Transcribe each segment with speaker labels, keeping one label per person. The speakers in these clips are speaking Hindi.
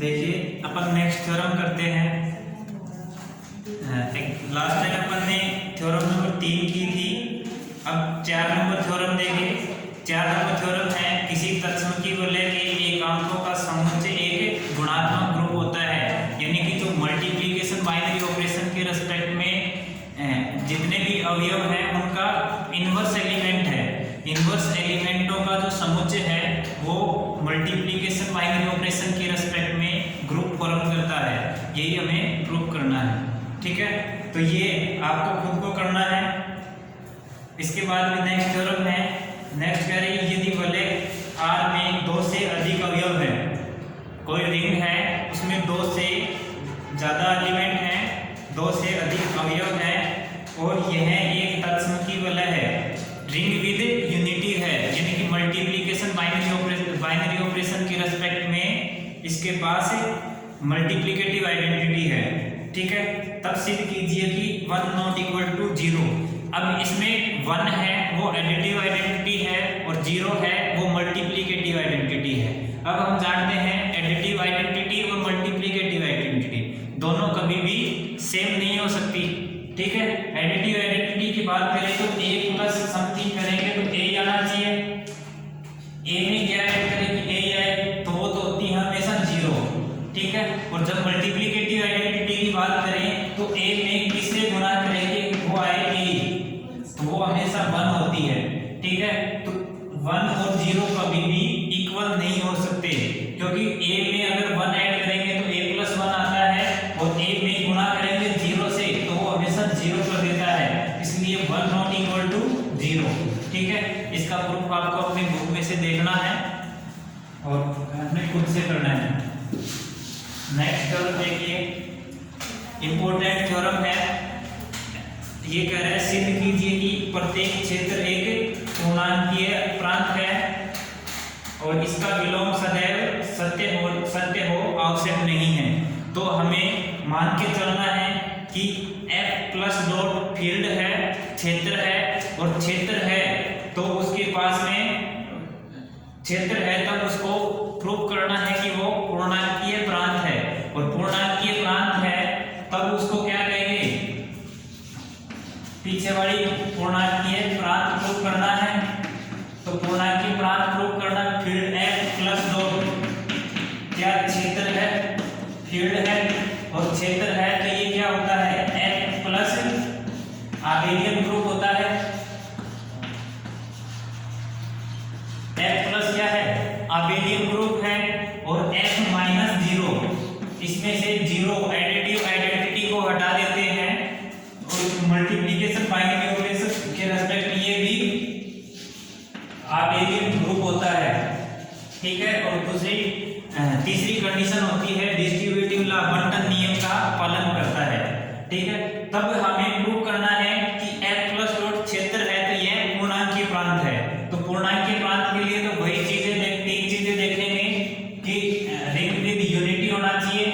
Speaker 1: देखिए अपन नेक्स्ट थ्योरम करते हैं। लास्ट टाइम अपन ने थ्योरम नंबर 3 की थी। अब 4 नंबर थ्योरम देंगे। 4 नंबर थ्योरम है किसी तत्सम की बोले कि एक अंकों का समुच्चय एक गुणात्मक ग्रुप होता है, यानी कि जो मल्टीप्लिकेशन बाइनरी ऑपरेशन के रेस्पेक्ट में जितने भी अवयव हैं उनका इनवर्स एलिमेंट है। इनवर्स एलिमेंटों का जो समुच्चय है वो मल्टीप्लिकेशन बाइनरी ऑपरेशन के रेस्पेक्ट में ग्रुप फॉर्म करता है। यही हमें प्रूव करना है, ठीक है। तो ये आपको खुद को करना है। इसके बाद में नेक्स्ट थ्योरम है। नेक्स्ट कह रही है यदि बोले R में 2 से अधिक अवयव है, कोई रिंग है उसमें 2 से ज़्यादा एलिमेंट हैं, 2 से अधिक अवयव हैं और यह एक तत्सम की वलय है, रिंग विद यूनिटी है, यानी कि मल्टीप्लिकेशन बाइनरी ऑपरेशन के रेस्पेक्ट में इसके पास मल्टीप्लिकेटिव आइडेंटिटी है, ठीक है। तब सिद्ध कीजिए कि 1 नॉट इक्वल टू 0। अब इसमें 1 है वो एडिटिव आइडेंटिटी है और 0 है वो मल्टीप्लिकेटिव आइडेंटिटी है। अब हम जानते हैं एडिटिव आइडेंटिटी और मल्टीप्लिकेटिव आइडेंटिटी दोनों कभी भी सेम नहीं हो सकती, ठीक है। एडिटिव आइडेंटिटी की बात करें तो a प्लस समथिंग करेंगे तो a आना चाहिए। a में क्या ऐड करेंगे a आए तो वो तो होती है हमेशा 0, ठीक है। और जब मल्टीप्लिकेटिव आइडेंटिटी की बात करें तो a में किससे गुणा करेंगे वो आए a, तो वो हमेशा 1 होती है, ठीक है। तो 1 और 0 कभी भी इक्वल नहीं हो सकते, क्योंकि a में अगर 1 ऐड करेंगे तो a प्लस 1 आता है और a में गुणा करेंगे 0 से तो वो हमेशा 0 कर देता है, इसलिए 1 नॉट इक्वल टू 0, ठीक है। इसका प्रूफ आपको अपने बुक में से देखना है और अपने खुद से करना है। नेक्स्ट थ्योरम देखिए, इंपॉर्टेंट थ्योरम है। ये कह रहा है सिद्ध कीजिए कि प्रत्येक क्षेत्र एक पूर्णांकीय प्रांत है और इसका विलोम सदैव सत्य हो आवश्यक नहीं है। तो हमें मान के चलना है कि F प्लस डॉट फील्ड है, क्षेत्र है, और क्षेत्र है तो उसके पास में क्षेत्र है तब उसको प्रूव करना है कि वो पूर्णांकीय प्रांत है, और पूर्णांकीय प्रांत है तब उसको क्या कहेंगे, पीछे वाली पूर्णांकीय प्रांत प्रूव करना है। तो पूर्णांकीय प्रांत प्रूव करना फील्ड F प्लस डॉट क्या क्षेत्र है, फील्ड है और क्षेत्र है तो ये क्या होता है F प्लस आबेलियन ग्रुप होता है। F प्लस क्या है आबेलियन ग्रुप है और F माइनस 0, इसमें से 0 एडिटिव आइडेंटिटी को हटा देते हैं और मल्टीप्लिकेशन बाइनरी ऑपरेशन के रेस्पेक्ट में ये भी आबेलियन ग्रुप होता है, ठीक है। और तीसरी कंडीशन होती है डिस्ट्रीब्यूटिव लॉ, बंटन नियम का पालन करता है, ठीक है। तब हमें प्रूव करना है कि F प्लस डॉट क्षेत्र है तो यह पूर्णांकीय प्रांत है। तो पूर्णांकीय प्रांत के लिए तो वही तीन चीजें देखेंगे कि रिंग विद यूनिटी होना चाहिए,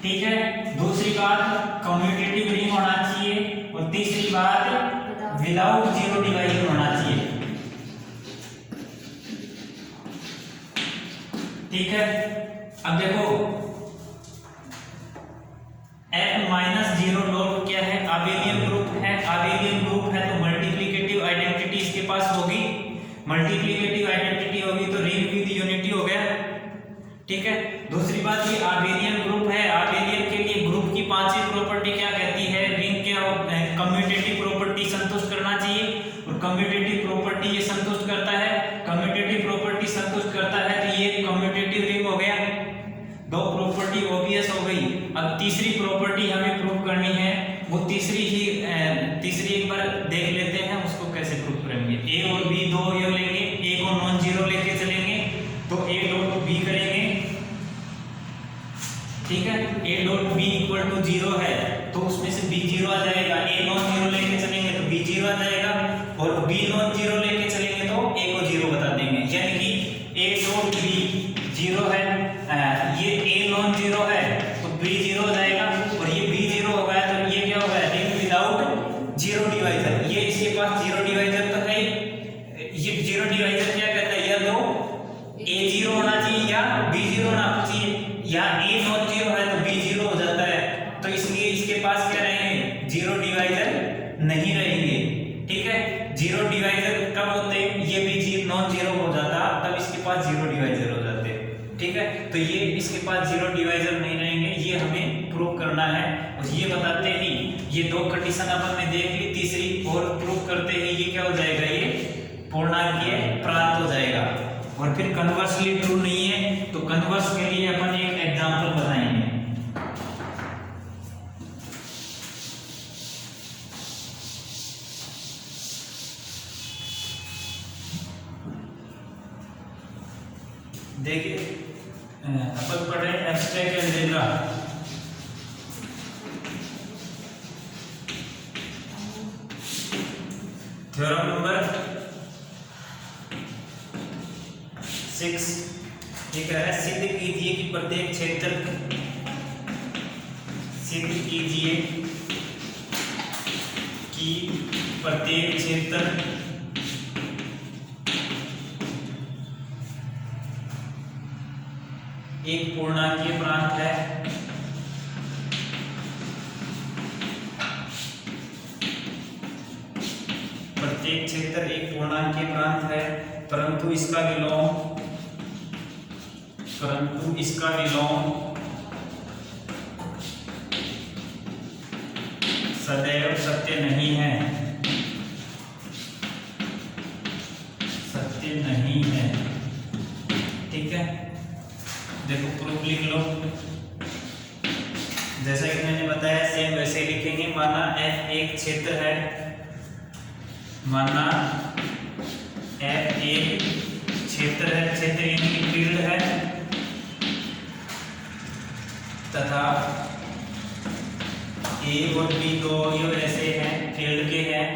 Speaker 1: ठीक है। दूसरी बात कम्यूटेटिव रिंग होना चाहिए और तीसरी बात विदाउट जीरो डिवाइजर होना चाहिए, ठीक है। अब देखो F माइनस 0 डॉट क्या है आबेलियन ग्रुप है। आबेलियन ग्रुप है तो मल्टीप्लिकेटिव आइडेंटिटी इसके पास होगी, मल्टीप्लिकेटिव आइडेंटिटी होगी तो रिंग विद यूनिटी हो गया, ठीक है। दूसरी बात ये आबेलियन ग्रुप है, आबेलियन के लिए ग्रुप की पांचवी प्रॉपर्टी क्या कहती है, रिंग क्या कम्यूटेटिव प्रॉपर्टी संतुष्ट करना चाहिए और कम्यूटेटिव प्रॉपर्टी ये संतुष्ट करता है, कम्यूटेटिव प्रॉपर्टी संतुष्ट करता है तो ये कम्यूटेटिव रिंग हो गया। दो प्रॉपर्टी ऑब्वियस हो गई। अब तीसरी प्रॉपर्टी हमें प्रूव करनी है, वो तीसरी एक बार देख लेते हैं उसको कैसे प्रूव करेंगे। A और B दो अवयव लेंगे, A को नॉन जीरो लेके चलेंगे तो A डॉट B करेंगे, ठीक है। A dot B equal to 0 है तो उसमें से B 0 आ जाएगा, A नॉन जीरो लेके चलेंगे तो B 0 आ जाएगा और B नॉन जीरो लेके चलेंगे तो A को 0 बता देंगे, यानी कि A डॉट B 0 है, ये A नॉन जीरो है तो B 0 हो जाएगा और ये B 0 हो गया तो ये क्या हो गया रिंग विदाउट जीरो डिवाइजर। ये इसके पास जीरो डिवाइजर तो है, ये जीरो डिवाइजर क्या कहता है या तो A 0 होना चाहिए या B0 ना पूछिए, या A नॉन जीरो है तो B0 हो जाता है, तो इसलिए इसके पास क्या रहेंगे, जीरो डिवाइजर नहीं रहेंगे। ठीक है, जीरो डिवाइजर कब होते हैं, ये भी नॉन जीरो हो जाता तब इसके पास जीरो डिवाइजर हो जाते। ठीक है, तो ये इसके पास जीरो डिवाइजर नहीं रहेंगे, ये हमें प्रूव करना है। और ये बताते ही ये दो कंडीशन अपन ने देख ली, तीसरी और प्रूव करते ही ये क्या हो जाएगा, ये पूर्णांकीय प्रांत हो जाएगा। और फिर कन्वर्सली ट्रू नहीं है तो कन्वर्स के लिए अपन एक एग्जांपल बताएंगे। देखिए अपन पढ़ रहे हैं एब्स्ट्रैक्ट अलजेब्रा। थ्योरम नंबर 6 ये कह रहा है सिद्ध कीजिए कि प्रत्येक क्षेत्र, सिद्ध कीजिए कि प्रत्येक क्षेत्र एक पूर्णांकीय प्रांत है। प्रत्येक क्षेत्र एक पूर्णांकीय प्रांत है, परंतु इसका विलोम सदैव सत्य नहीं है, सत्य नहीं है। ठीक है, देखो प्रूफ लिख लो, जैसा कि मैंने बताया सेम वैसे लिखेंगे। माना F एक क्षेत्र है, माना F एक क्षेत्र है, क्षेत्र यानी फील्ड है, तथा A और B दो ये ऐसे हैं, फील्ड के हैं,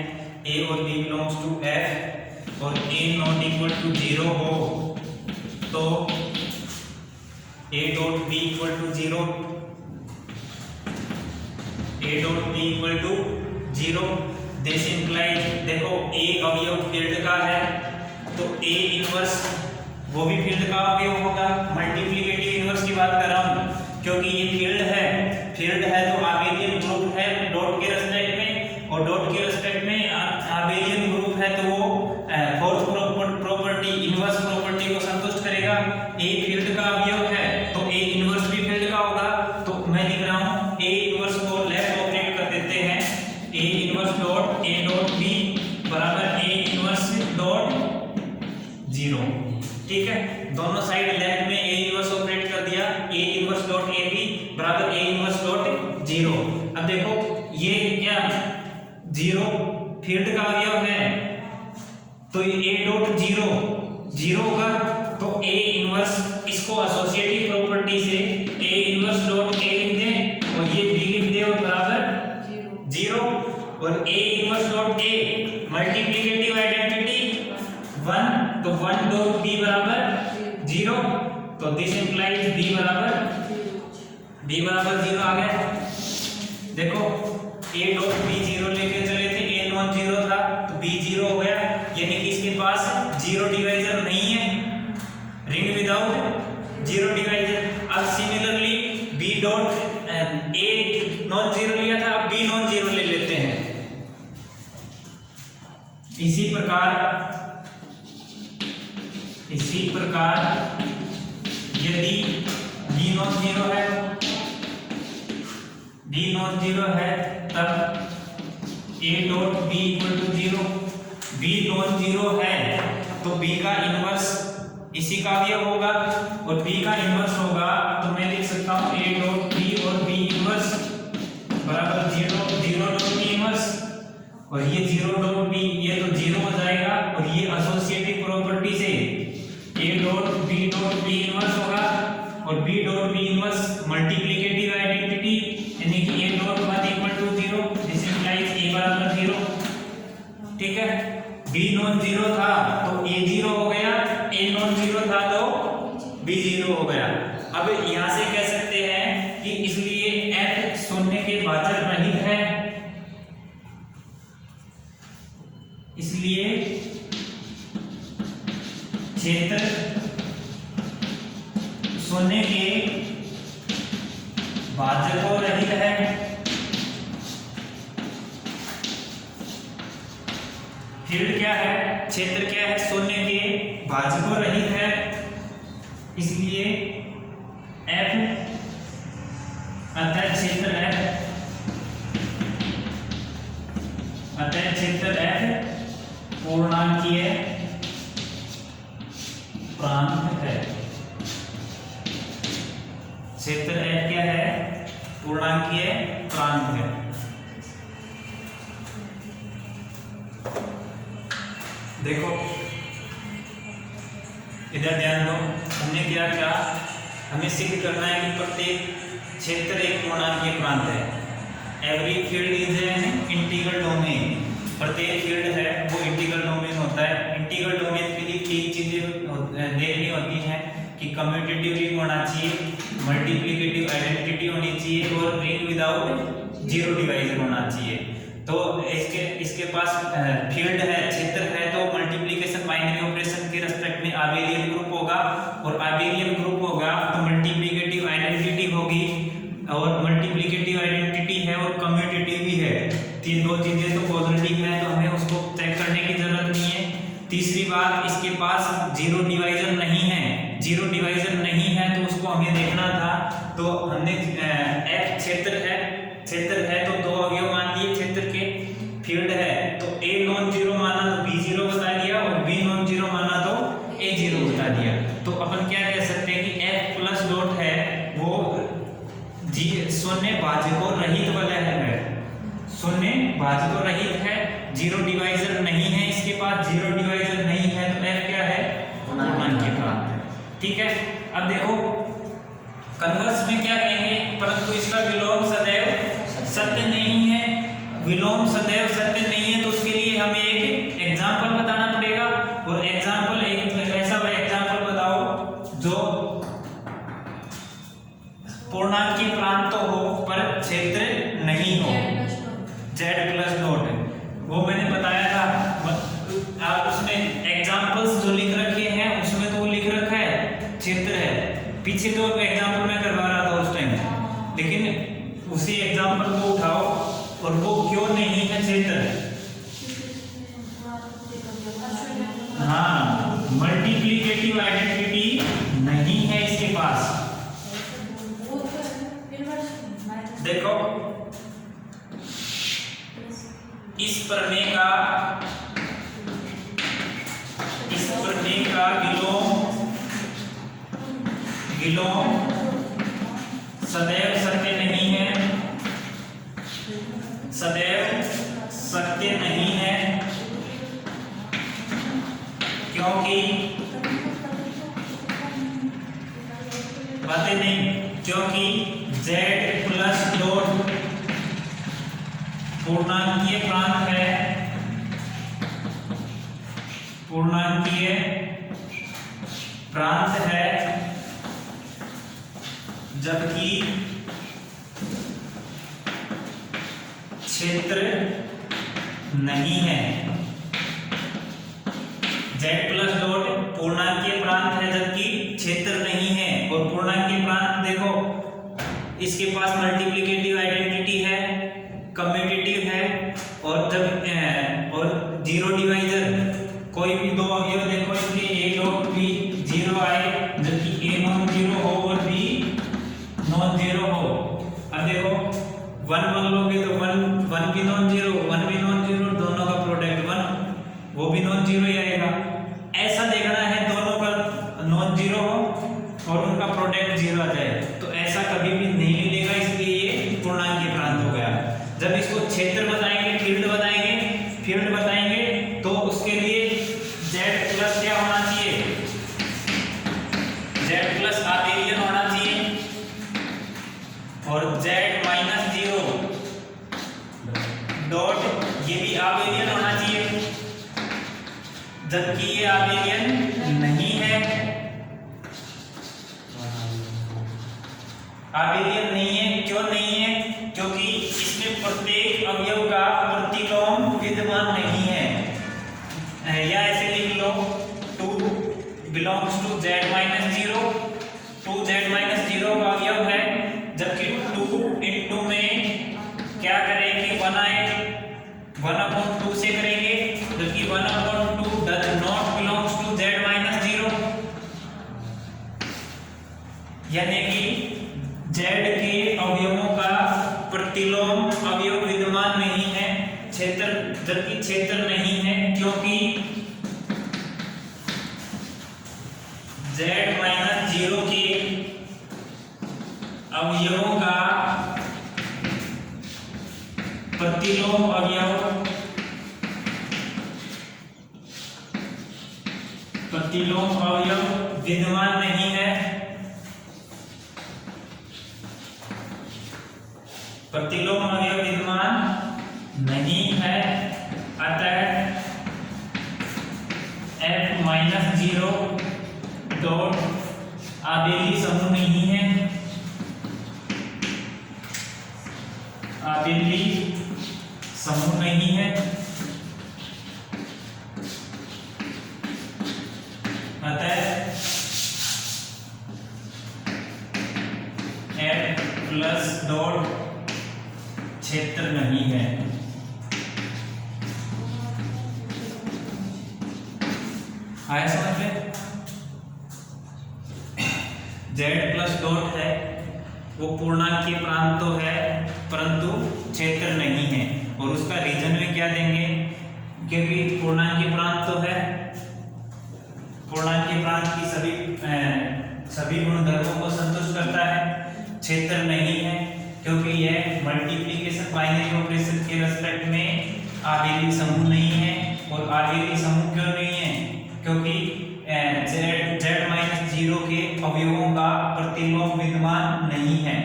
Speaker 1: A और B बिलोंग्स टू F और A नॉट इक्वल टू 0 हो तो A dot B equal to 0, A dot B equal to 0। This implies, देखो A अवयव फील्ड का है तो A इनवर्स वो भी फील्ड का अवयव होगा। मल्टीप्लिकेटिव इनवर्स की बात कर रहा हूँ क्योंकि ये फील्ड है तो आबेलियन ग्रुप है डॉट के रेस्पेक्ट में, और डॉट के रेस्पेक्ट में आबेलियन ग्रुप है तो वो फोर्थ प्रॉपर्टी इनवर्स प्रॉपर्टी को संतुष्ट करेगा। A फील्ड का अवयव है तो A इनवर्स भी फील्ड का होगा, तो मैं लिख रहा हूँ A इनवर्स को लेफ्ट ऑपरेट कर देते हैं, A inverse dot A dot B बराबर A इनवर्स डॉट 0। ठीक है, दोनों साइड लेफ्ट में A इनवर्स ऑपरेट कर दिया, A inverse dot A B बराबर A इनवर्स डॉट 0। अब देखो ये क्या 0 फील्ड का अवयव है तो ये A डॉट 0 होगा, तो A इनवर्स इसको एसोसिएटिव प्रॉपर्टी से A इनवर्स डॉट A लिख दें और ये B लिख दें और बराबर 0, और A inverse dot A multiplicative identity 1 तो 1 डॉट B बराबर 0, तो दिस इंप्लाइज B बराबर 0 आ गया। देखो A डॉट B 0 लेके चले थे, A नॉन 0 था तो B 0 हो गया, यानी कि इसके पास जीरो डिवाइजर नहीं है, रिंग विदाउट जीरो डिवाइजर। अब similarly B dot A non 0 लिया था, अब B नॉन 0 ले लेते हैं। इसी प्रकार यदि B नॉन 0 है तब A dot B equal to 0, B non 0 है तो B का इनवर्स इसी का अवयव होगा, और B का इनवर्स होगा तो मैं लिख सकता हूँ A डॉट B और B इनवर्स बराबर 0 डॉट B इनवर्स, और ये 0 डॉट B ये तो 0 हो जाएगा, और ये एसोसिएटिव प्रॉपर्टी से A dot B dot B inverse होगा, और B dot B inverse multiplicative identity यानी कि A dot 1 equal to 0, this implies A बराबर 0। ठीक है, B नॉन 0 था तो A 0 हो गया, A नॉन 0 था तो B 0 हो गया। अब यहां से कह सकते हैं कि इसलिए F शून्य के भाजक रहित है, इसलिए क्षेत्र शून्य के भाजकों रहित है, फील्ड क्या है, क्षेत्र क्या है, शून्य के भाजकों रहित है, इसलिए F अतः क्षेत्र F, अतः क्षेत्र F पूर्णांकीय प्रांत है। क्षेत्र F क्या है, पूर्णांकीय प्रांत है। देखो इधर ध्यान दो, हमने क्या किया, हमें सिद्ध करना है कि प्रत्येक क्षेत्र एक पूर्णांकीय प्रांत है। Every field is an integral domain, प्रत्येक फील्ड है वो इंटीग्रल डोमेन होता है। इंटीग्रल डोमेन के लिए तीन चीजें देखनी होती हैं कि कम्यूटेटिव रिंग होना चाहिए, मल्टीप्लिकेटिव आइडेंटिटी होनी चाहिए और रिंग विदाउट जीरो डिवाइजर होना चाहिए। तो इसके पास फील्ड है, क्षेत्र है, तो मल्टीप्लिकेशन बाइनरी ऑपरेशन के रिस्पेक्ट में आबेलियन ग्रुप होगा, और आबेलियन ग्रुप होगा तो मल्टीप्लिकेटिव आइडेंटिटी होगी, और मल्टीप्लिकेटिव आइडेंटिटी है और कम्यूटेटिव भी है। तीन दो चीजें तो ऑलरेडी है, तो हमें उसको चेक करने की जरूरत नहीं है। तीसरी बात, इसके पास जीरो डिवाइजर नहीं है, जीरो डिवाइजर नहीं है तो उसको हमें देखना था। तो हमने F क्षेत्र है तो दो अवयव मान लिए क्षेत्र के, फील्ड है तो A नॉन जीरो माना तो B जीरो बता दिया, और B नॉन जीरो माना तो A जीरो बता दिया। तो अपन क्या कह सकते हैं कि F प्लस डॉट है वो शून्य भाजकों रहित वाला है, शून्य भाजकों रहित है, जीरो डिवाइजर नहीं है, इसके पास जीरो डिवाइजर नहीं है, तो F क्या है, पूर्णांकीय प्रांत है। ठीक है, अब देखो कन्वर्स में क्या कहेंगे, परंतु इसका विलोम सदैव सत्य नहीं है। विलोम सदैव सत्य नहीं है तो उसके लिए हमें एक एग्जांपल बताना पड़ेगा, और एग्जांपल एक ऐसा एग्जांपल बताओ जो पूर्णांकीय प्रांत तो हो पर क्षेत्र नहीं हो। Z प्लस डॉट, वो मैंने बताया था, आप उसमें एग्जांपल्स जो लिख रखे हैं उसमें तो वो लिख रखा है क्षेत्र है, पीछे तो एग्जांपल मैं करवा रहा था उस टाइम, लेकिन उसी एग्जांपल को उठाओ और वो क्यों नहीं है क्षेत्र। हाँ, मल्टीप्लिकेटिव आइडेंटिटी नहीं है इसके पास। देखो इस प्रमेय का विलोम सदैव सत्य नहीं है, सदैव सत्य नहीं है, क्योंकि बातें नहीं, क्योंकि Z प्लस डॉट पूर्णांकीय प्रांत है, पूर्णांकीय प्रांत है, जबकि क्षेत्र नहीं है। Z प्लस डॉट पूर्णांकीय प्रांत है जबकि क्षेत्र नहीं है, और पूर्णांकीय प्रांत देखो इसके पास मल्टीप्लिकेटिव आइडेंटिटी है, कम्यूटेटिव है, और जब और जीरो डिवाइजर, कोई भी दो अवयव देखो इसके A डॉट B जीरो आए जबकि A नॉन जीरो हो और B नॉन जीरो हो। अब देखो 1 1 लोगे तो 1 भी नॉन जीरो, 1 भी नॉन जीरो, दोनों का प्रोडक्ट 1, वो भी नॉन जीरो ही आएगा। ऐसा देखना है दोनों का नॉन जीरो हो और उनका प्रोडक्ट जीरो आ जाए, तो ऐसा कभी भी नहीं मिलेगा, इसलिए ये पूर्णांकीय प्रांत हो गया। जब इसको क्षेत्र बताएंगे, फील्ड बताएंगे तो उसके लिए Z प्लस क्या होना चाहिए, Z प्लस आबेलियन होना चाहिए, और Z माइनस जीरो डॉट ये भी आबेलियन होना चाहिए, जबकि ये आबेलियन नहीं है, आबेलियन नहीं है। क्यों नहीं है, क्योंकि इसमें प्रत्येक अवयव का प्रतिलोम विद्यमान नहीं है। या ऐसे लिख लो 2 belongs to Z minus zero 2z minus 0 का अवयव है, जबकि 2 इंटू में क्या करेंगे 1 आए 1/2 से करेंगे, जबकि 1/2 does not belongs to z minus 0, यानी कि z के अवयवों का प्रतिलोम अवयव विद्यमान नहीं है, क्षेत्र जबकि क्षेत्र नहीं है, क्योंकि z माइनस 0 के अवयवों का प्रतिलोम अवयव विद्यमान नहीं है, प्रतिलोम अवयव विद्यमान नहीं है, अतः f माइनस 0 डॉट आबेली समूह नहीं है, आबेली समूह नहीं है, अतः f प्लस डॉट क्षेत्र नहीं है। आया समझ में? z प्लस डॉट है वो पूर्णांक के प्रांत तो है परंतु क्षेत्र नहीं है, और उसका रीजन में क्या देंगे, क्योंकि पूर्णांक के प्रांत तो है, पूर्णांक के प्रांत की सभी गुणधर्मों को संतुष्ट करता है, क्षेत्र नहीं है क्योंकि यह मल्टीप्लिकेशन बाइनरी ऑपरेशन के रेस्पेक्ट में आबेली समूह नहीं है, और आबेली समूह क्यों नहीं है, क्योंकि z माइनस 0 के अवयवों का प्रतिलोम विद्यमान नहीं है।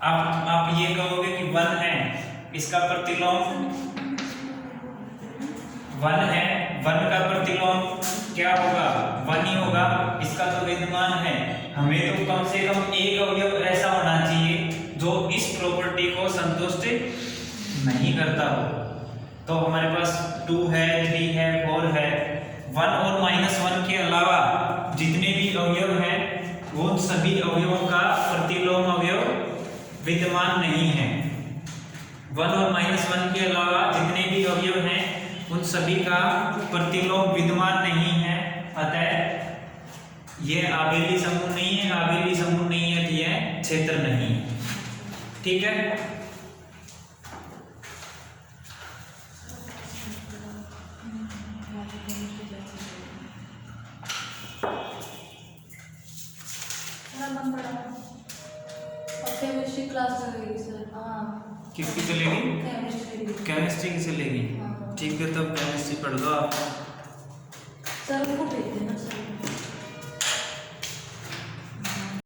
Speaker 1: आप ये कहोगे कि 1 है, इसका प्रतिलोम 1 है, 1 का प्रतिलोम क्या होगा 1 ही होगा, इसका तो विद्यमान है, हमें तो कम से कम एक अवयव ऐसा होना चाहिए जो इस प्रॉपर्टी को संतुष्ट नहीं करता हो। तो हमारे पास 2 है, 3 है, 4 है, 1 और -1 के अलावा जितने भी अवयव हैं वो सभी अवयवों का प्रतिलोम अवयव विद्यमान नहीं है। 1 और -1 के अलावा जितने भी अवयव हैं उन सभी का प्रतिलोम विद्यमान नहीं है, अतः यह आबेली समूह नहीं है, आबेली समूह नहीं है तो यह क्षेत्र नहीं है। ठीक है,
Speaker 2: केमिस्ट्री क्लास चलेगी सर? हाँ,
Speaker 1: किसकी चलेगी? केमिस्ट्री की चलेगी।
Speaker 2: हाँ।
Speaker 1: ठीक है, तब केमिस्ट्री पढ़ दो आप।
Speaker 2: सर को भेज देना सर।